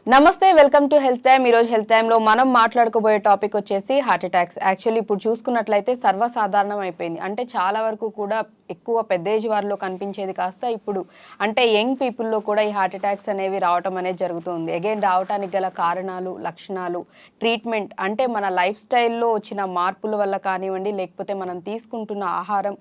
నమస్తే, welcome to health time. ఈరోజు health టైమ్లో మనం మాట్లాడుకోబోయే టాపిక్ వచ్చేసి హార్ట్ అటాక్స్. యాక్చువల్లీ ఇప్పుడు చూసుకున్నట్లయితే సర్వసాధారణం అయిపోయింది. అంటే చాలా వరకు కూడా ఎక్కువ పెద్ద ఏజ్ వారిలో కనిపించేది కాస్త ఇప్పుడు అంటే యంగ్ పీపుల్లో కూడా ఈ హార్ట్ అటాక్స్ అనేవి రావటం అనేది జరుగుతుంది. అగైన్ రావడానికి గల కారణాలు, లక్షణాలు, ట్రీట్మెంట్ అంటే మన లైఫ్ స్టైల్లో వచ్చిన మార్పుల వల్ల కానివ్వండి, లేకపోతే మనం తీసుకుంటున్న ఆహారం,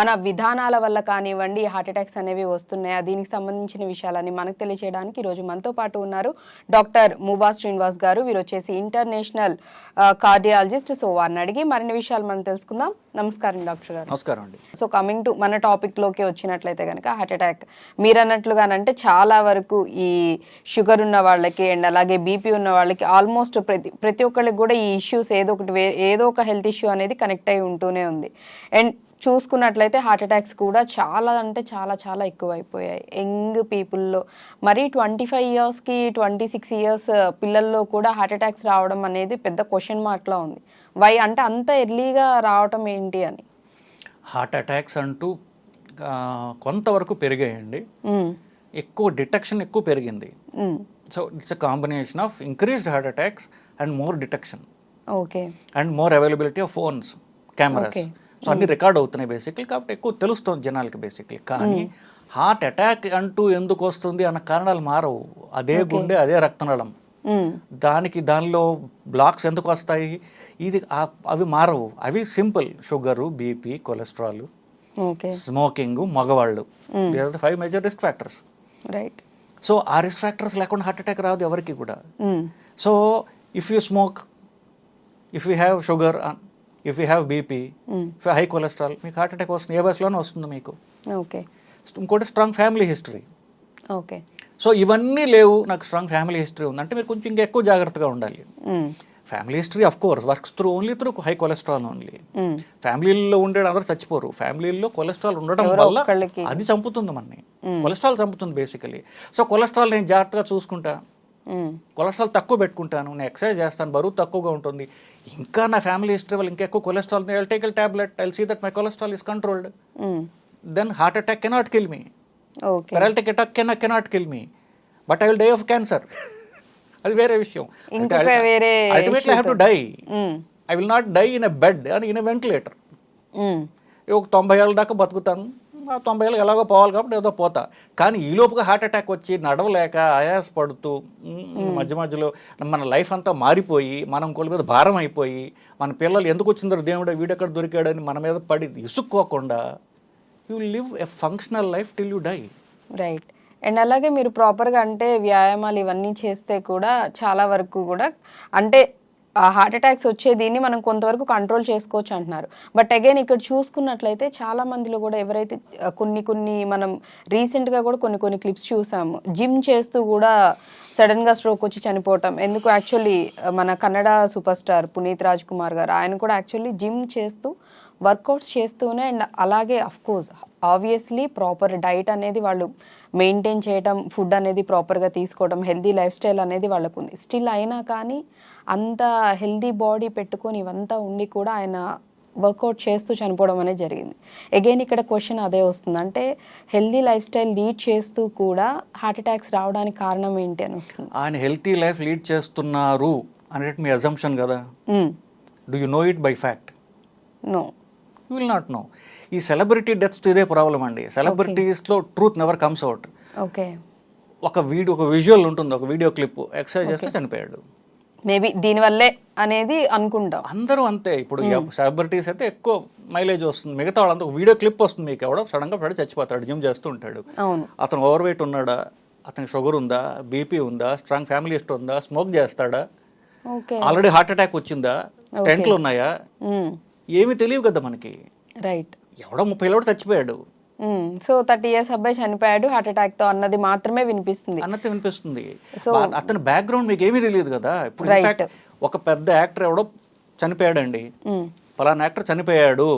మన విధానాల వల్ల కానివ్వండి హార్ట్ అటాక్స్ అనేవి వస్తున్నాయా, దీనికి సంబంధించిన విషయాలని మనకు తెలియజేయడానికి ఈరోజు మనతో పాటు ఉన్నారు డాక్టర్ ముబా శ్రీనివాస్ గారు. వీరు వచ్చేసి ఇంటర్నేషనల్ కార్డియాలజిస్ట్. సో వారిని అడిగి మరిన్ని విషయాలు మనం తెలుసుకుందాం. నమస్కారం డాక్టర్ గారు. నమస్కారం అండి. సో కమింగ్ టు మన టాపిక్ లోకి వచ్చినట్లయితే కనుక హార్ట్ అటాక్ మీరు అన్నట్లుగానంటే చాలా వరకు ఈ షుగర్ ఉన్న వాళ్ళకి అండ్ అలాగే బీపీ ఉన్న వాళ్ళకి ఆల్మోస్ట్ ప్రతి ఒక్కరికి కూడా ఈ ఇష్యూస్ ఏదో ఒక హెల్త్ ఇష్యూ అనేది కనెక్ట్ అయి ఉంటూనే ఉంది. అండ్ చూసుకున్నట్లయితే హార్ట్ అటాక్స్ కూడా చాలా అంటే చాలా చాలా ఎక్కువైపోయాయి యంగ్ పీపుల్లో. మరి 25 ఇయర్స్కి 26 ఇయర్స్ పిల్లల్లో కూడా హార్ట్ అటాక్స్ రావడం అనేది పెద్ద క్వశ్చన్ మార్క్లా ఉంది. వై అంటే అంత ఎర్లీగా రావడం ఏంటి అని? హార్ట్ అటాక్స్ అంటూ కొంతవరకు పెరిగాయండి. ఎక్కువ డిటెక్షన్ ఎక్కువ పెరిగింది. So it's a combination of increased heart attacks and more detection. Okay. And more availability of phones, cameras. So అన్ని రికార్డ్ అవుతున్నాయి బేసిక్లీ, కాబట్టి ఎక్కువ తెలుస్తుంది జనాలకి బేసిక్లీ. కానీ హార్ట్ అటాక్ అంటూ ఎందుకు వస్తుంది అన్న కారణాలు మారవు. అదే గుండె, అదే రక్తనాళం, దానిలో బ్లాక్స్ ఎందుకు వస్తాయి, ఇది అవి మారవు. అవి simple: sugar, BP, cholesterol, smoking, మగవాళ్ళు. 5 major risk factors. Right. So ఆ రిస్క్ ఫ్యాక్టర్స్ లేకుండా హార్ట్ అటాక్ రాదు ఎవరికి కూడా. So if you smoke, if you have sugar, if you have BP, if high cholesterol, మీకు హార్ట్ అటాక్ వస్తుంది. ఏ వయసులోనే వస్తుంది మీకు. ఓకే. ఇంకోటి strong family history. Okay. So ఇవన్నీ లేవు, నాకు స్ట్రాంగ్ ఫ్యామిలీ హిస్టరీ ఉంది అంటే మీరు కొంచెం ఇంకా ఎక్కువ జాగ్రత్తగా ఉండాలి. Family history of course works only through high cholesterol only. ఫ్యామిలీలో ఉండే అందరూ చచ్చిపోరు. ఫ్యామిలీలో కొలెస్ట్రాల్ ఉండడం వల్ల అది చంపుతుంది మనని. కొలెస్ట్రాల్ చంపుతుంది బేసికలీ. సో కొలెస్ట్రాల్ నేను జాగ్రత్తగా చూసుకుంటా, కొలెస్ట్రాల్ తక్కువ పెట్టుకుంటాను, నేను ఎక్సర్సైజ్ చేస్తాను, బరువు తక్కువగా ఉంటుంది. ఇంకా నా ఫ్యామిలీ హిస్టరీ వల్ల ఇంకా ఎక్కువ cholesterol, I will take a tablet, I will see that my cholesterol is controlled. Then heart attack cannot kill me, paralytic attack cannot kill me, but I will die of cancer. అది వేరే విషయం. Ultimately I have to die. I will not die in a bed and in a ventilator. ఒక 90 ఏళ్ళ దాకా బతుకుతాను, ఆ 90 ఏళ్ళు ఎలాగో పోవాలి కాబట్టి ఏదో పోతా. కానీ ఈ లోపుగా హార్ట్ అటాక్ వచ్చి నడవలేక ఆయాస పడుతూ మధ్య మధ్యలో మన లైఫ్ అంతా మారిపోయి, మనం ఇంకోళ్ళ మీద భారం అయిపోయి, మన పిల్లలు ఎందుకు వచ్చిందో దేవుడు వీడెక్కడ దొరికాడని మన మీద పడి ఇసుక్కోకుండా you live a functional life till you die. Right. And అలాగే మీరు ప్రాపర్గా అంటే వ్యాయామాలు ఇవన్నీ చేస్తే కూడా చాలా వరకు కూడా అంటే హార్ట్ అటాక్స్ వచ్చే దీన్ని మనం కొంతవరకు కంట్రోల్ చేసుకోవచ్చు అంటున్నారు. బట్ అగైన్ ఇక్కడ చూసుకున్నట్లయితే చాలా మందిలో కూడా ఎవరైతే కొన్ని మనం రీసెంట్గా కూడా కొన్ని క్లిప్స్ చూసాము, జిమ్ చేస్తూ కూడా సడన్గా స్ట్రోక్ వచ్చి చనిపోవటం. ఎందుకు యాక్చువల్లీ మన కన్నడ సూపర్ స్టార్ పునీత్ రాజ్ కుమార్ గారు, ఆయన కూడా యాక్చువల్లీ జిమ్ చేస్తూ వర్కౌట్స్ చేస్తూనే అండ్ అలాగే అఫ్కోర్స్ ఆబ్వియస్లీ ప్రాపర్ డైట్ అనేది వాళ్ళు మెయింటైన్ చేయడం, ఫుడ్ అనేది ప్రాపర్గా తీసుకోవడం, హెల్దీ లైఫ్ స్టైల్ అనేది వాళ్ళకు ఉంది. స్టిల్ అయినా కానీ అంత హెల్దీ బాడీ పెట్టుకొని ఇవంతా ఉండి కూడా ఆయన వర్కౌట్ చేస్తూ చనిపోవడం అనేది జరిగింది. అగైన్ ఇక్కడ క్వశ్చన్ అదే వస్తుంది, అంటే హెల్దీ లైఫ్ స్టైల్ లీడ్ చేస్తూ కూడా హార్ట్ అటాక్స్ రావడానికి కారణం ఏంటి అని వస్తుంది. ఆయన హెల్తీ లైఫ్ లీడ్ చేస్తున్నారు అనేది మీ అజంప్షన్ కదా. Do you know it by fact? No, you will not know. ఈ సెలబ్రిటీ డెత్స్ ఇదే ప్రాబ్లం అండి. సెలబ్రిటీస్లో truth never comes out. Okay. ఒక విజువల్ ఉంటుంది, ఒక వీడియో క్లిప్, ఎక్సర్సైజ్ చేస్తే చనిపోయాడు. మేబీ దీనివల్లే అనేది అనుకుంటాం. అందరూ అంతే. ఇప్పుడు సెలబ్రిటీస్ అయితే ఎక్కువ మైలేజ్ వస్తుంది, మిగతా వాళ్ళంతా వీడియో క్లిప్ వస్తుంది, మీకు ఎవడో సడన్గా పడి చచ్చిపోతాడు, జిమ్ చేస్తూ ఉంటాడు. అతను ఓవర్ వెయిట్ ఉన్నాడా, అతనికి షుగర్ ఉందా, బీపీ ఉందా, స్ట్రాంగ్ ఫ్యామిలీ హిస్టరీ ఉందా, స్మోక్ చేస్తాడా, ఆల్రెడీ హార్ట్ అటాక్ వచ్చిందా, స్టెంట్లు ఉన్నాయా, ఏమీ తెలియదు కదా మనకి. రైట్. ఎవడో 30 ఏళ్ళు చచ్చిపోయాడు. సో 30 ఇయర్స్ అబ్బాయి చనిపోయాడు హార్ట్ అటాక్ తో అన్నది మాత్రమే వినిపిస్తుంది. సో అతని బ్యాక్గ్రౌండ్ మీకు ఏమీ తెలియదు కదా. ఇప్పుడు ఇన్ఫాక్ట్ ఒక పెద్ద యాక్టర్ ఎవడో చనిపోయాడండి, పలానా యాక్టర్ చనిపోయాడు,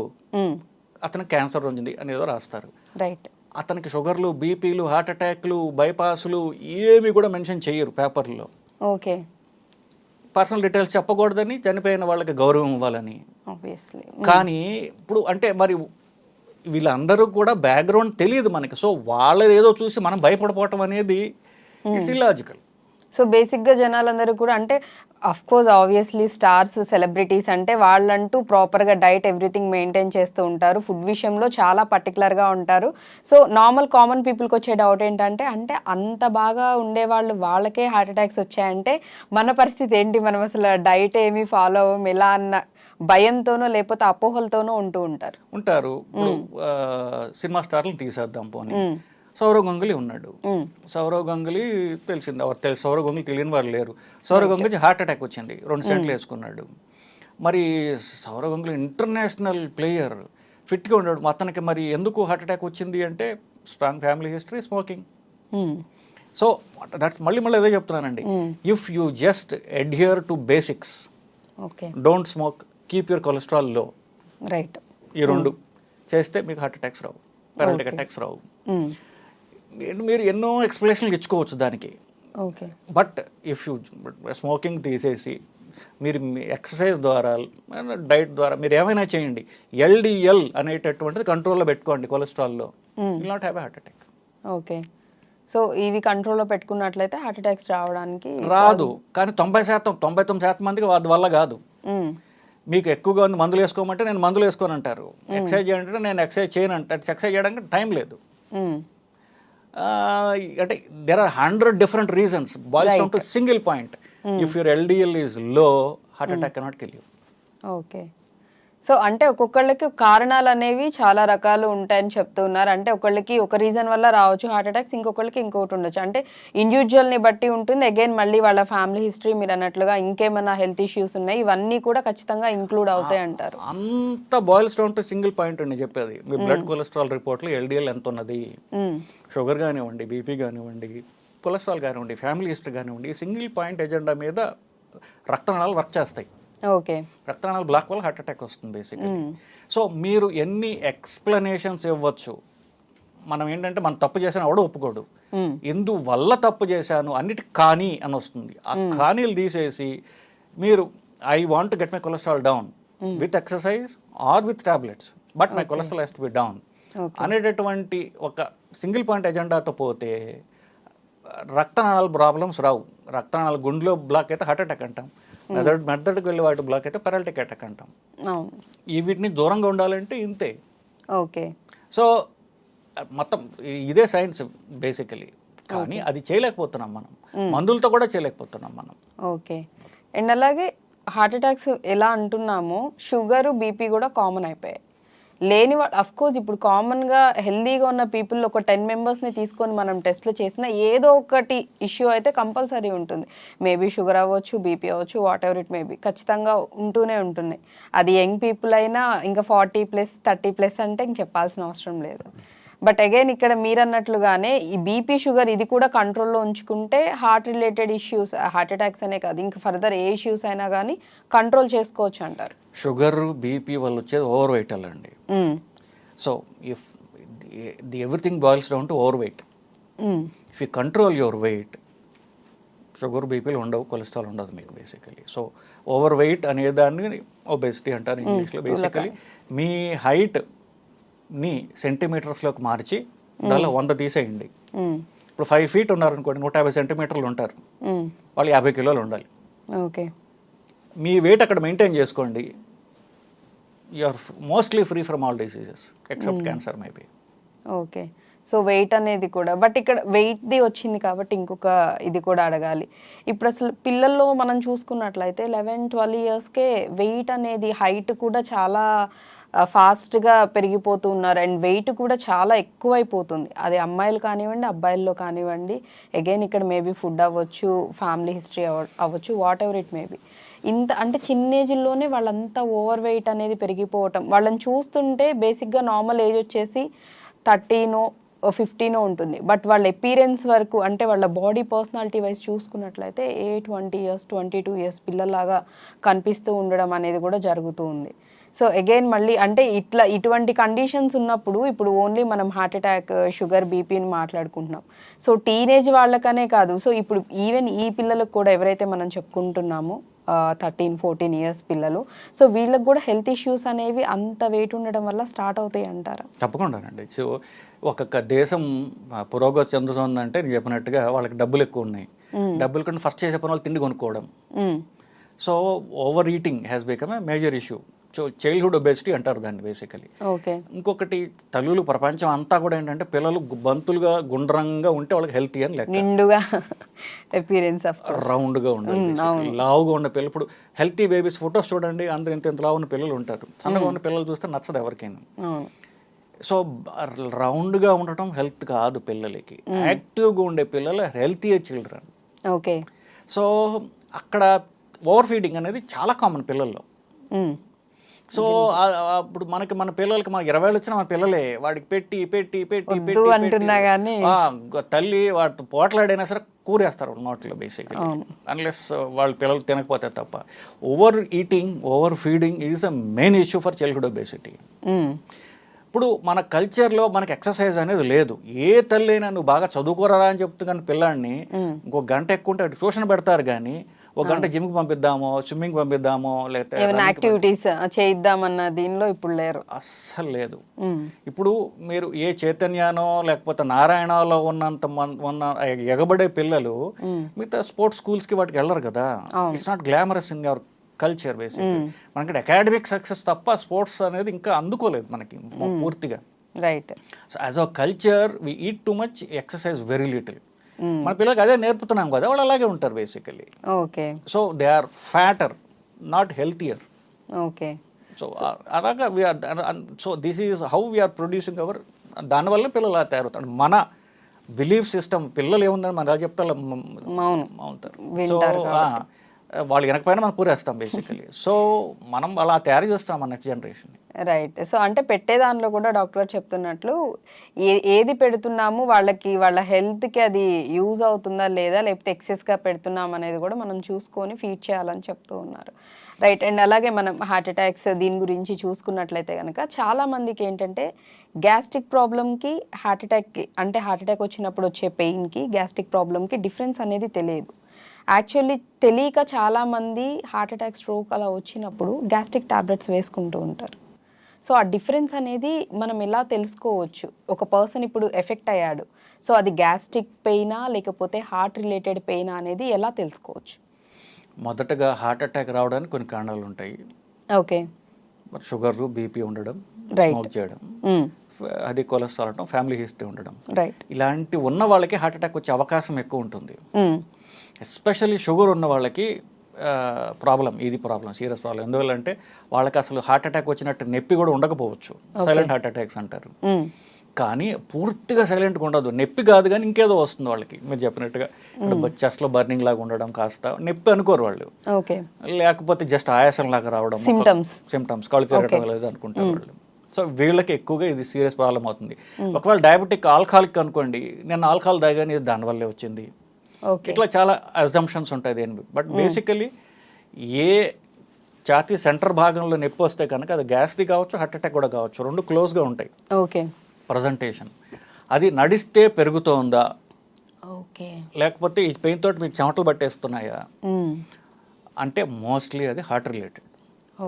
అతనికి క్యాన్సర్ వచ్చింది అనేదో రాస్తారు. రైట్. అతనికి షుగర్లు, బీపీలు, హార్ట్ అటాక్లు, బైపాస్లు ఏమి కూడా మెన్షన్ చేయరు పేపర్లో. ఓకే. పర్సనల్ డీటెయిల్స్ చెప్పకూడదని, చనిపోయిన వాళ్ళకి గౌరవం ఇవ్వాలని. కానీ ఇప్పుడు అంటే మరి వీళ్ళందరూ కూడా బ్యాక్గ్రౌండ్ తెలియదు మనకి. సో వాళ్ళది ఏదో చూసి మనం భయపడిపోవటం అనేది ఇట్స్ ఇల్లాజికల్. సో బేసిక్గా జనాలందరూ కూడా అంటే of course obviously stars celebrities అంటే వాళ్ళంటూ ప్రాపర్గా డైట్ ఎవ్రీథింగ్ మెయింటైన్ చేస్తూ ఉంటారు, ఫుడ్ విషయంలో చాలా పర్టికులర్గా ఉంటారు. సో నార్మల్ కామన్ పీపుల్కి వచ్చే డౌట్ ఏంటంటే అంటే అంత బాగా ఉండేవాళ్ళు వాళ్ళకే హార్ట్ అటాక్స్ వచ్చాయంటే మన పరిస్థితి ఏంటి, మనం అసలు డైట్ ఏమి ఫాలో అవ్వం ఎలా అన్న భయంతోనో లేకపోతే అపోహలతోనో ఉంటారు. సినిమా స్టార్లను తీసేద్దాం పోనీ. సౌరవ్ గంగులీ ఉన్నాడు. సౌరవ్ గంగులీ తెలిసింది, సౌరవ్ గంగులీ తెలియని వాళ్ళు లేరు. సౌరవ్ గంగులీ హార్ట్ అటాక్ వచ్చింది, 2 సెంట్లు వేసుకున్నాడు. మరి సౌరవ్ గంగులీ ఇంటర్నేషనల్ ప్లేయర్, ఫిట్గా ఉన్నాడు. అతనికి మరి ఎందుకు హార్ట్ అటాక్ వచ్చింది అంటే strong family history, smoking. So that's మళ్ళీ అదే చెప్తున్నానండి. If you just adhere to basics, don't smoke, keep your cholesterol లో, రైట్, ఈ 2 చేస్తే మీకు హార్ట్ అటాక్స్ రావు, పెరాలిటిక్ అటాక్స్ రావు. మీరు ఎన్నో ఎక్స్ప్లెనేషన్లు ఇచ్చుకోవచ్చు దానికి. బట్ ఇఫ్ యూ స్మోకింగ్ తీసేసి మీరు ఎక్సర్సైజ్ ద్వారా డైట్ ద్వారా మీరు ఏమైనా చేయండి, LDL అనేటటువంటిది కంట్రోల్లో పెట్టుకోండి కొలెస్ట్రాల్లో, will not have a heart attack. Okay, so ఇవి కంట్రోల్లో పెట్టుకున్నట్లయితే హార్ట్ అటాక్స్ రావడానికి రాదు. కానీ 99% మందికి అది వల్ల కాదు. మీకు ఎక్కువగా మందులు వేసుకోమంటే నేను మందులు వేసుకోను అంటారు, ఎక్సర్సైజ్ చేయాలంటే నేను ఎక్సర్సైజ్ చేయను అంటారు. ఎక్సర్సైజ్ చేయడానికి టైం లేదు. అంటే there are 100 different reasons, boils down to single point. If your LDL is low, heart attack cannot kill you. Okay, so అంటే ఒక్కొక్కళ్ళకి కారణాలు అనేవి చాలా రకాలు ఉంటాయని చెప్తున్నారు. అంటే ఒకళ్ళకి ఒక రీజన్ వల్ల రావచ్చు హార్ట్ అటాక్స్, ఇంకొకళ్ళకి ఇంకొకటి ఉండొచ్చు. అంటే ఇండివిజువల్ని బట్టి ఉంటుంది. అగైన్ మళ్ళీ వాళ్ళ ఫ్యామిలీ హిస్టరీ, మీరు అన్నట్లుగా ఇంకేమైనా హెల్త్ ఇష్యూస్ ఉన్నాయి, ఇవన్నీ కూడా ఖచ్చితంగా ఇంక్లూడ్ అవుతాయి అంటారు. అంత boils down to single point అండి చెప్పేది. మీ బ్లడ్ కొలెస్ట్రాల్ రిపోర్ట్లో LDL ఎంత ఉన్నది, షుగర్ కానివ్వండి, బీపీ కానివ్వండి, కొలెస్ట్రాల్ కానివ్వండి, ఫ్యామిలీ హిస్టరీ కానివ్వండి, ఈ సింగిల్ పాయింట్ ఎజెండా మీద రక్తనాళాలు వర్క్ చేస్తాయి. ఓకే, రక్తనాళాలు బ్లాక్ వల్ల హార్ట్ అటాక్ వస్తుంది బేసిక్గా. సో మీరు ఎన్ని ఎక్స్ప్లెనేషన్స్ ఇవ్వచ్చు, మనం ఏంటంటే మనం తప్పు చేసాను ఎవడో ఒప్పుకోడు, ఎందువల్ల తప్పు చేశాను అన్నిటికి కానీ అని వస్తుంది. ఆ కానీలు తీసేసి మీరు I want to get my cholesterol down with exercise or with tablets, but my cholesterol has to be down అనేటటువంటి ఒక సింగిల్ పాయింట్ ఎజెండాతో పోతే రక్తనాళాల ప్రాబ్లమ్స్ రావు. రక్తనాళాల గుండెలో బ్లాక్ అయితే హార్ట్ అటాక్ అంటాం, మెదడుకు వెళ్ళే వాటి బ్లాక్ అయితే పెరాలిటిక్ అటాక్ అంటాం. ఈ వీటిని దూరంగా ఉండాలంటే ఇంతే. ఓకే, సో మొత్తం ఇదే సైన్స్ బేసికలీ. కానీ అది చేయలేకపోతున్నాం మనం, మందులతో కూడా చేయలేకపోతున్నాం మనం. ఓకే, అండ్ అలాగే హార్ట్ అటాక్స్ ఎలా అంటున్నామో షుగరు, బీపీ కూడా కామన్ అయిపోయాయి. లేని వాళ్ళు అఫ్ కోర్స్ ఇప్పుడు కామన్గా హెల్దీగా ఉన్న పీపుల్ ఒక 10 మెంబర్స్ని తీసుకొని మనం టెస్ట్లు చేసినా ఏదో ఒకటి ఇష్యూ అయితే కంపల్సరీ ఉంటుంది. మేబీ షుగర్ అవ్వచ్చు, బీపీ అవ్వచ్చు, వాట్ ఎవర్ ఇట్ మేబీ, ఖచ్చితంగా ఉంటూనే ఉంటున్నాయి. అది యంగ్ పీపుల్ అయినా ఇంకా 40+, 30+ అంటే ఇంక చెప్పాల్సిన అవసరం లేదు. బట్ అగైన్ ఇక్కడ మీరు అన్నట్లుగానే ఈ బీపీ, షుగర్ ఇది కూడా కంట్రోల్లో ఉంచుకుంటే heart related issues, heart attacks అనే కాదు ఇంకా ఫర్దర్ ఏ ఇష్యూస్ అయినా కానీ కంట్రోల్ చేసుకోవచ్చు అంటారు. షుగర్, బీపీ వల్ల వచ్చేది ఓవర్ వెయిట్ అండి. So if the everything boils down to over weight. If you control your weight, sugar, బీపీలు ఉండవు, కొలెస్ట్రాల్ ఉండదు మీకు బేసికలీ. సో ఓవర్ వెయిట్ అనేదాన్ని ఒబెసిటీ అంటారు ఇంగ్లీష్లో. బేసికలీ మీ హైట్ ని సెంటీమీటర్స్లోకి మార్చి దానిలో 100 తీసేయండి. ఇప్పుడు 5 feet ఉన్నారనుకోండి, 150 సెంటీమీటర్లు ఉంటారు, వాళ్ళు 50 కిలోలు ఉండాలి. ఓకే, మీ వెయిట్ అక్కడ మెయింటైన్ చేసుకోండి, you are mostly free from all diseases except cancer maybe. Okay, so weight అనేది కూడా, బట్ ఇక్కడ వెయిట్ది వచ్చింది కాబట్టి ఇంకొక ఇది కూడా అడగాలి. ఇప్పుడు అసలు పిల్లల్లో మనం చూసుకున్నట్లయితే 11-12 yearsకే వెయిట్ అనేది, హైట్ కూడా చాలా ఫాస్ట్గా పెరిగిపోతూ ఉన్నారు అండ్ వెయిట్ కూడా చాలా ఎక్కువైపోతుంది. అది అమ్మాయిలు కానివ్వండి, అబ్బాయిల్లో కానివ్వండి. అగైన్ ఇక్కడ మేబీ ఫుడ్ అవ్వచ్చు, ఫ్యామిలీ హిస్టరీ అవ్వచ్చు, వాట్ ఎవర్ ఇట్ మేబీ. ఇంత అంటే చిన్న ఏజ్లోనే వాళ్ళంతా ఓవర్ వెయిట్ అనేది పెరిగిపోవటం, వాళ్ళని చూస్తుంటే బేసిక్గా నార్మల్ ఏజ్ వచ్చేసి 30 or 50 ఉంటుంది. బట్ వాళ్ళ అపీరెన్స్ వరకు అంటే వాళ్ళ బాడీ పర్సనాలిటీ వైజ్ చూసుకున్నట్లయితే 20 years, 22 years పిల్లలాగా కనిపిస్తూ ఉండడం అనేది కూడా జరుగుతూ ఉంది. సో అగైన్ మళ్ళీ అంటే ఇటువంటి కండిషన్స్ ఉన్నప్పుడు ఇప్పుడు ఓన్లీ మనం హార్ట్ అటాక్, షుగర్, బీపీని మాట్లాడుకుంటున్నాం. సో టీనేజ్ వాళ్ళకనే కాదు, సో ఇప్పుడు ఈవెన్ ఈ పిల్లలకు కూడా ఎవరైతే మనం చెప్పుకుంటున్నామో 13-14 ఇయర్స్ పిల్లలు. సో వీళ్ళకి కూడా హెల్త్ ఇష్యూస్ అనేవి అంత వెయిట్ ఉండడం వల్ల స్టార్ట్ అవుతాయి అంటారా? తప్పకుండానండి. సో ఒక్కొక్క దేశం పురోగతి చెందుతుందంటే నేను చెప్పినట్టుగా వాళ్ళకి డబ్బులు ఎక్కువ ఉన్నాయి. డబ్బులు కన్నా ఫస్ట్ చేసే పని వాళ్ళు తిండి కొనుక్కోవడం. So over eating has become a major issue. So childhood obesity అంటారు దాన్ని బేసికలీ. ఓకే. ఇంకొకటి తల్లులు ప్రపంచం అంతా కూడా ఏంటంటే పిల్లలు బంతులుగా గుండ్రంగా ఉంటే వాళ్ళకి హెల్తీ అని లెక్క. నిండుగా అపియరెన్స్ ఆఫ్ రౌండ్గా ఉండాలి, లావుగా ఉన్న పిల్లలు. ఇప్పుడు హెల్తీ బేబీస్ ఫొటోస్ చూడండి, అందరూ ఇంత లావు ఉన్న పిల్లలు ఉంటారు. సన్నగా ఉన్న పిల్లలు చూస్తే నచ్చదు ఎవరికైనా. సో రౌండ్గా ఉండటం హెల్త్ కాదు పిల్లలకి. యాక్టివ్గా ఉండే పిల్లలు హెల్తీ చిల్డ్రన్. ఓకే. సో అక్కడ ఓవర్ ఫీడింగ్ అనేది చాలా కామన్ పిల్లల్లో. సో అప్పుడు మన పిల్లలకి మనకి 20 ఏళ్ళు వచ్చినా మన పిల్లలే వాడికి పెట్టి పెట్టి పెట్టి పెట్టి అంటున్నా కానీ తల్లి వాటి పోట్లాడైనా సరే కూరేస్తారు నోట్లో బేసిక్లీ, అన్లెస్ వాళ్ళ పిల్లలు తినకపోతే తప్ప. Over eating, over feeding is a main issue for childhood obesity. ఇప్పుడు మన కల్చర్లో మనకి ఎక్సర్సైజ్ అనేది లేదు. ఏ తల్లి అయినా నువ్వు బాగా చదువుకోరా అని చెప్తూ కానీ పిల్లాడిని ఇంకో గంట ఎక్కువ ఉంటే ట్యూషన్ పెడతారు, కానీ ఒక గంట జిమ్కి పంపిద్దామో, స్విమ్మింగ్ పంపిద్దామో, లేకపోతే యాక్టివిటీస్ చేయిద్దామన్న దీనిలో ఇప్పుడు లేరు, అస్సలు లేదు. ఇప్పుడు మీరు ఏ చైతన్యానో లేకపోతే నారాయణలో ఉన్న ఎగబడే పిల్లలు మిగతా స్పోర్ట్స్ స్కూల్స్కి వాటికి వెళ్ళరు కదా. It's not glamorous in your culture basic. మనకి అకాడమిక్ సక్సెస్ తప్ప స్పోర్ట్స్ అనేది ఇంకా అందుకోలేదు మనకి పూర్తిగా. Right. So as a culture we eat too much, exercise very little. మన పిల్లలకి అదే నేర్పుతున్నాం కదా, వాళ్ళు అలాగే ఉంటారు basically. Okay. So they are fatter, not healthier. Okay. So అలాగా so this is how we are producing our. దానివల్ల పిల్లలు అలా తయారవుతారు. మన బిలీఫ్ సిస్టమ్ పిల్లలు ఏముందని మనం ఎలా చెప్తా అవుతారు. సో వాళ్ళు వెనకపోయినా మనం కూరేస్తాం బేసికలీ. సో మనం అలా తయారు చేస్తాం మన నెక్స్ట్ జనరేషన్. రైట్. సో అంటే పెట్టే దానిలో కూడా డాక్టర్ చెప్తున్నట్లు ఏది పెడుతున్నాము వాళ్ళకి, వాళ్ళ హెల్త్కి అది యూజ్ అవుతుందా లేదా, లేకపోతే ఎక్సెస్గా పెడుతున్నాం అనేది కూడా మనం చూసుకొని ఫీడ్ చేయాలని చెప్తూ ఉన్నారు. రైట్. అండ్ అలాగే మనం హార్ట్ అటాక్స్ దీని గురించి చూసుకున్నట్లయితే కనుక చాలా మందికి ఏంటంటే గ్యాస్ట్రిక్ ప్రాబ్లమ్కి హార్ట్ అటాక్కి, అంటే హార్ట్ అటాక్ వచ్చినప్పుడు వచ్చే పెయిన్కి గ్యాస్ట్రిక్ ప్రాబ్లమ్కి డిఫరెన్స్ అనేది తెలియదు. యాక్చువల్లీ తెలియక చాలామంది హార్ట్ అటాక్, స్ట్రోక్ అలా వచ్చినప్పుడు గ్యాస్ట్రిక్ టాబ్లెట్స్ వేసుకుంటూ ఉంటారు. సో ఆ డిఫరెన్స్ అనేది మనం ఎలా తెలుసుకోవచ్చు? ఒక పర్సన్ ఇప్పుడు ఎఫెక్ట్ అయ్యాడు, సో అది గ్యాస్ట్రిక్ పెయినా లేకపోతే హార్ట్ రిలేటెడ్ పెయినా అనేది ఎలా తెలుసుకోవచ్చు? మొదటగా హార్ట్ అటాక్ రావడానికి కొన్ని కారణాలు ఉంటాయి. ఓకే. షుగర్, బీపీ ఉండడం, స్మోక్ చేయడం, అది కొలెస్ట్రాల్ ఉండడం, ఫ్యామిలీ హిస్టరీ ఉండడం, రైట్, ఇలాంటి ఉన్న వాళ్ళకి హార్ట్ అటాక్ వచ్చే అవకాశం ఎక్కువ ఉంటుంది. ఎస్పెషల్లీ షుగర్ ఉన్న వాళ్ళకి ఇది ప్రాబ్లం, సీరియస్ ప్రాబ్లం. ఎందువల్లంటే వాళ్ళకి అసలు హార్ట్ అటాక్ వచ్చినట్టు నొప్పి కూడా ఉండకపోవచ్చు, సైలెంట్ హార్ట్ అటాక్స్ అంటారు. కానీ పూర్తిగా సైలెంట్గా ఉండదు, నొప్పి కాదు కానీ ఇంకేదో వస్తుంది వాళ్ళకి. మీరు చెప్పినట్టుగా చెస్ట్లో బర్నింగ్ లాగా ఉండడం, కాస్త నొప్పి అనుకోరు వాళ్ళు, లేకపోతే జస్ట్ ఆయాసం లాగా రావడం, సిమ్టమ్స్, కళ్ళు తిరగడం లేదు అనుకుంటారు వాళ్ళు. సో వీళ్ళకి ఎక్కువగా ఇది సీరియస్ ప్రాబ్లం అవుతుంది. ఒకవేళ డయాబెటిక్, ఆల్కహాలిక్ అనుకోండి, నేను ఆల్కహాల్ తాగాని ఇది దానివల్లే వచ్చింది, ఇట్లా చాలా అజంప్షన్స్ ఉంటాయి దేని. బట్ బేసికలీ ఏ ఛాతీ సెంటర్ భాగంలో నొప్పి వస్తే కనుక అది గ్యాస్ది కావచ్చు, హార్ట్ అటాక్ కూడా కావచ్చు, రెండు క్లోజ్గా ఉంటాయి. ఓకే. ప్రజెంటేషన్ అది నడిస్తే పెరుగుతోందా, ఓకే, లేకపోతే ఈ పెయిన్ తోటి మీకు చెమటలు పట్టేస్తున్నాయా అంటే మోస్ట్లీ అది హార్ట్ రిలేటెడ్.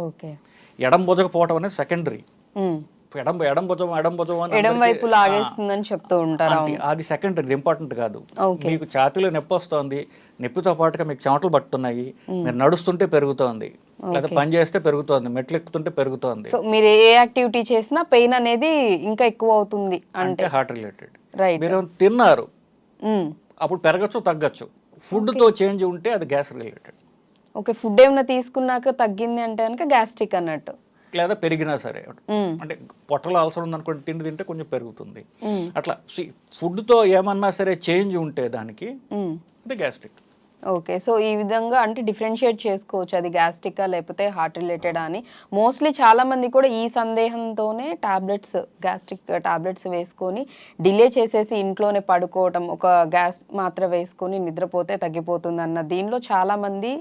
ఓకే. ఎడం భుజకపోవడం అనేది సెకండరీ. ఎడం భుజం వైపు లాగేస్తుందని చెప్తూ ఉంటారు, అది సెకండరీ, ఇంపార్టెంట్ కాదు. మీకు ఛాతీలో నొప్పి వస్తుంది, నొప్పితో పాటుగా మీకు చెమటలు పట్టుతున్నాయి, మీరు నడుస్తుంటే పెరుగుతోంది, లేదా పని చేస్తే పెరుగుతోంది, మెట్లు ఎక్కుతుంటే పెరుగుతోంది. సో మీరు ఏ యాక్టివిటీ చేసినా పెయిన్ అనేది ఇంకా ఎక్కువ అవుతుంది అంటే హార్ట్ రిలేటెడ్. రైట్. మీరు తిన్నారు అప్పుడు పెరగచ్చు, తగ్గచ్చు. ఫుడ్తో చేంజ్ ఉంటే అది గ్యాస్ రిలేటెడ్. ఓకే. ఫుడ్ ఏమైనా తీసుకున్నాక తగ్గింది అంటే కనుక గ్యాస్ట్రిక్ అన్నట్టు, లేదా పెరిగినా సరే, అంటే పొట్టలో అల్సర్ ఉందనుకోండి, తిండి తింటే కొంచెం పెరుగుతుంది. అట్లా ఫుడ్తో ఏమన్నా సరే చేంజ్ ఉంటే దానికి అది గ్యాస్ట్రిక్. ఓకే. సో ఈ విధంగా అంటే డిఫరెన్షియేట్ చేసుకోవచ్చు అది గ్యాస్ట్రికా లేకపోతే హార్ట్ రిలేటెడ్ అని. మోస్ట్లీ చాలా మంది కూడా ఈ సందేహంతోనే గ్యాస్ట్రిక్ టాబ్లెట్స్ వేసుకొని డిలే చేసేసి ఇంట్లోనే పడుకోవటం, ఒక గ్యాస్ మాత్ర వేసుకొని నిద్రపోతే తగ్గిపోతుంది అన్న దీనిలో చాలా మంది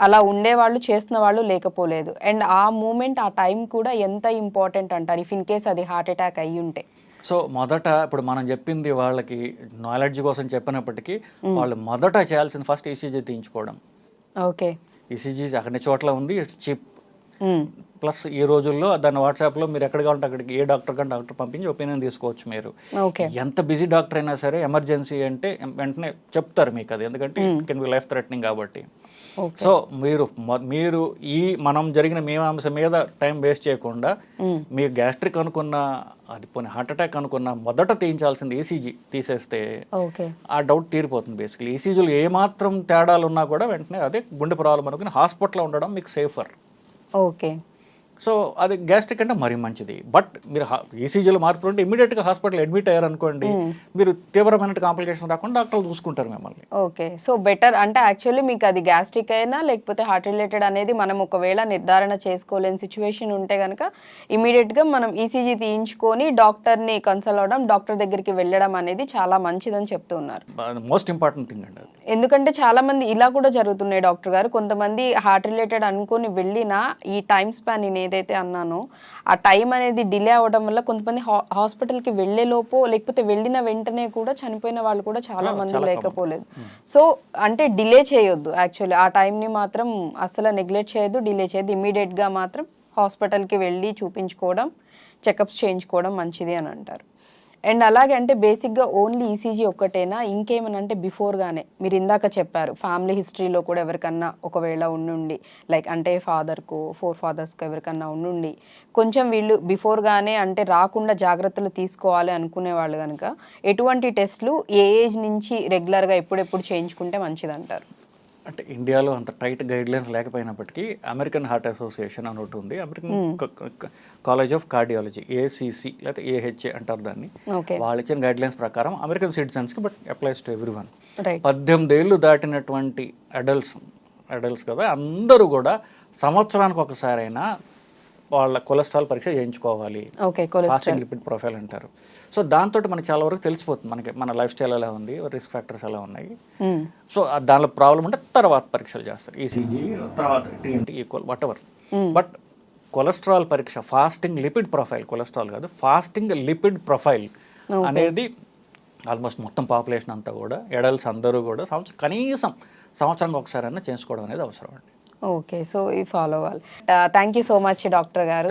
అలా ఉండేవాళ్ళు, చేస్తున్న వాళ్ళు లేకపోలేదు. అండ్ ఆ మూమెంట్, ఆ టైం కూడా ఎంత ఇంపార్టెంట్ అంటారు ఇఫ్ ఇన్ కేస్ అది హార్ట్ అటాక్ అయ్యి ఉంటే? సో మొదట ఇప్పుడు మనం చెప్పింది వాళ్ళకి నాలెడ్జ్ కోసం చెప్పినప్పటికీ వాళ్ళు మొదట చేయాల్సిన ఫస్ట్ ఈసీజీ తీయించుకోవడం. ఓకే. ఈసీజీ అన్ని చోట్ల ఉంది, ఇట్స్ చీప్. ప్లస్ ఈ రోజుల్లో దాన్ని వాట్సాప్లో మీరు ఎక్కడ కావాలంటే అక్కడికి ఏ డాక్టర్ కానీ డాక్టర్ పంపించి ఒపీనియన్ తీసుకోవచ్చు మీరు. ఎంత బిజీ డాక్టర్ అయినా సరే ఎమర్జెన్సీ అంటే వెంటనే చెప్తారు మీకు అది, ఎందుకంటే కెన్ బి లైఫ్ థ్రెటనింగ్ కాబట్టి. సో మీరు ఈ మనం జరిగిన మీమాంస మీద టైం వేస్ట్ చేయకుండా మీరు గ్యాస్ట్రిక్ అనుకున్న, అది పోనీ హార్ట్ అటాక్ అనుకున్న, మొదట తీయించాల్సింది ఈసీజీ తీసేస్తే ఆ డౌట్ తీరిపోతుంది. బేసిక్లీ ఈసీజీలో ఏమాత్రం తేడాలు ఉన్నా కూడా వెంటనే అదే గుండె ప్రాబ్లం అనుకుని హాస్పిటల్లో ఉండడం మీకు సేఫర్. ఓకే. సో అది గ్యాస్ట్రిక్ అంటే మరీ మంచిది. బట్ మీరు ఈసీజీలో మార్పులు ఉంటే ఇమీడియట్గా హాస్పిటల్ అడ్మిట్ అయ్యారనుకోండి, మీరు తీవ్రమైన కాంప్లికేషన్ రాకుండా డాక్టర్లు చూసుకుంటారు మిమ్మల్ని. ఓకే. సో బెటర్ అంటే యాక్చువల్లీ మీకు అది గ్యాస్ట్రిక్ అయినా లేకపోతే హార్ట్ రిలేటెడ్ అనేది మనం ఒకవేళ నిర్ధారణ చేసుకోలేని సిచ్యువేషన్ ఉంటే కనుక ఇమీడియట్గా మనం ఈసీజీ తీయించుకొని డాక్టర్ని కన్సల్ట్ అవ్వడం, డాక్టర్ దగ్గరికి వెళ్ళడం అనేది చాలా మంచిదని చెప్తూ ఉన్నారు. మోస్ట్ ఇంపార్టెంట్ థింగ్ అండి. ఎందుకంటే చాలా మంది ఇలా కూడా జరుగుతున్నాయి డాక్టర్ గారు, కొంతమంది హార్ట్ రిలేటెడ్ అనుకొని వెళ్ళినా ఈ టైం స్పాన్ నేను ఏదైతే అన్నానో ఆ టైం అనేది డిలే అవ్వడం వల్ల కొంతమంది హాస్పిటల్కి వెళ్లే లోపు లేకపోతే వెళ్ళిన వెంటనే కూడా చనిపోయిన వాళ్ళు కూడా చాలా మంది లేకపోలేదు. సో అంటే డిలే చేయొద్దు, యాక్చువల్లీ ఆ టైంని మాత్రం అసలు నెగ్లెక్ట్ చేయొద్దు, డిలే చేయొద్దు. ఇమీడియట్గా మాత్రం హాస్పిటల్కి వెళ్ళి చూపించుకోవడం, చెకప్స్ చేయించుకోవడం మంచిది అని అంటారు. అండ్ అలాగే అంటే బేసిక్గా ఓన్లీ ఈసీజీ ఒక్కటేనా, ఇంకేమన్నా అంటే బిఫోర్గానే మీరు ఇందాక చెప్పారు ఫ్యామిలీ హిస్టరీలో కూడా ఎవరికన్నా ఒకవేళ ఉండి లైక్ అంటే ఫాదర్కు 4 ఫాదర్స్కు ఎవరికన్నా ఉండి కొంచెం వీళ్ళు బిఫోర్గానే అంటే రాకుండా జాగ్రత్తలు తీసుకోవాలి అనుకునే వాళ్ళు కనుక ఎటువంటి టెస్ట్లు ఏ ఏజ్ నుంచి రెగ్యులర్గా ఎప్పుడెప్పుడు చేయించుకుంటే మంచిది అంటారు? అంటే ఇండియాలో అంత టైట్ గైడ్ లైన్స్ లేకపోయినప్పటికీ అమెరికన్ హార్ట్ అసోసియేషన్ అని ఒకటి ఉంది, American college of cardiology, ACC లేకపోతే ఏహెచ్ఏ అంటారు దాన్ని. వాళ్ళు ఇచ్చిన గైడ్ లైన్స్ ప్రకారం అమెరికన్ సిటిజన్స్కి but applies to everyone. 18 ఏళ్ళు దాటినటువంటి అడల్ట్స్ కదా అందరూ కూడా సంవత్సరానికి ఒకసారైనా వాళ్ళ కొలెస్ట్రాల్ పరీక్ష చేయించుకోవాలి. ఫాస్టింగ్ లిపిడ్ ప్రొఫైల్ అంటారు. సో దాంతో మనకి చాలా వరకు తెలిసిపోతుంది మనకి మన లైఫ్ స్టైల్ ఎలా ఉంది, రిస్క్ ఫ్యాక్టర్స్ ఎలా ఉన్నాయి. సో దానిలో ప్రాబ్లం ఉంటే తర్వాత పరీక్షలు చేస్తారు, ఈసీజీ తర్వాత TNT equal what ever. But cholesterol పరీక్ష, ఫాస్టింగ్ లిపిడ్ ప్రొఫైల్, కొలెస్ట్రాల్ కాదు ఫాస్టింగ్ లిపిడ్ ప్రొఫైల్ అనేది ఆల్మోస్ట్ మొత్తం పాపులేషన్ అంతా కూడా అడల్ట్స్ అందరూ కూడా కనీసం సంవత్సరానికి ఒకసారైనా చేసుకోవడం అనేది అవసరం అండి. ఓకే. సో ఈ ఫాలో అవ్వాలి. Thank you so much doctor గారు.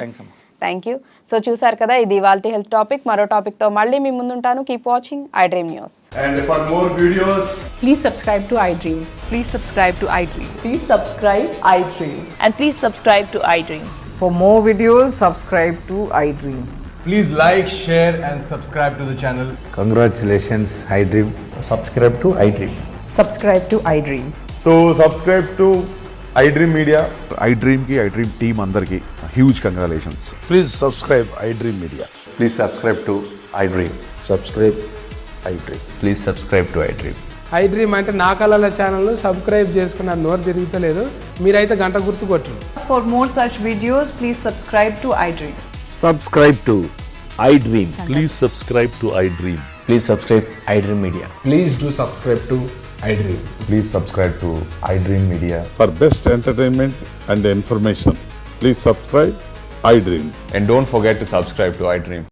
Thank you. సో చూసారు కదా, ఇది ఇవాల్టి హెల్త్ టాపిక్. మరో టాపిక్ తో మళ్ళీ మీ ముందుంటాను. Keep watching iDream News. And for more videos, please subscribe to iDream. Please subscribe to iDream. Please subscribe iDream. And please subscribe to iDream. For more videos, subscribe to iDream. please like, share and subscribe to the channel. Congratulations, iDream. Subscribe to iDream. Subscribe to iDream. So subscribe to iDream Media. iDream ki iDream team andarki huge congratulations. Please subscribe iDream Media. Please subscribe to iDream. Subscribe iDream. Please subscribe to iDream. iDream అంటే నా కళల ఛానల్ను subscribe చేసుకున్న నోరు తిరుగుతలేదు, మీరైతే గంట గుర్తు కొట్టండి. For more such videos, please subscribe to iDream. Subscribe to iDream. Please subscribe to iDream. Please subscribe iDream Media. Please do subscribe to iDream. Please subscribe to iDream Media. For best entertainment and information, please subscribe iDream. And don't forget to subscribe to iDream.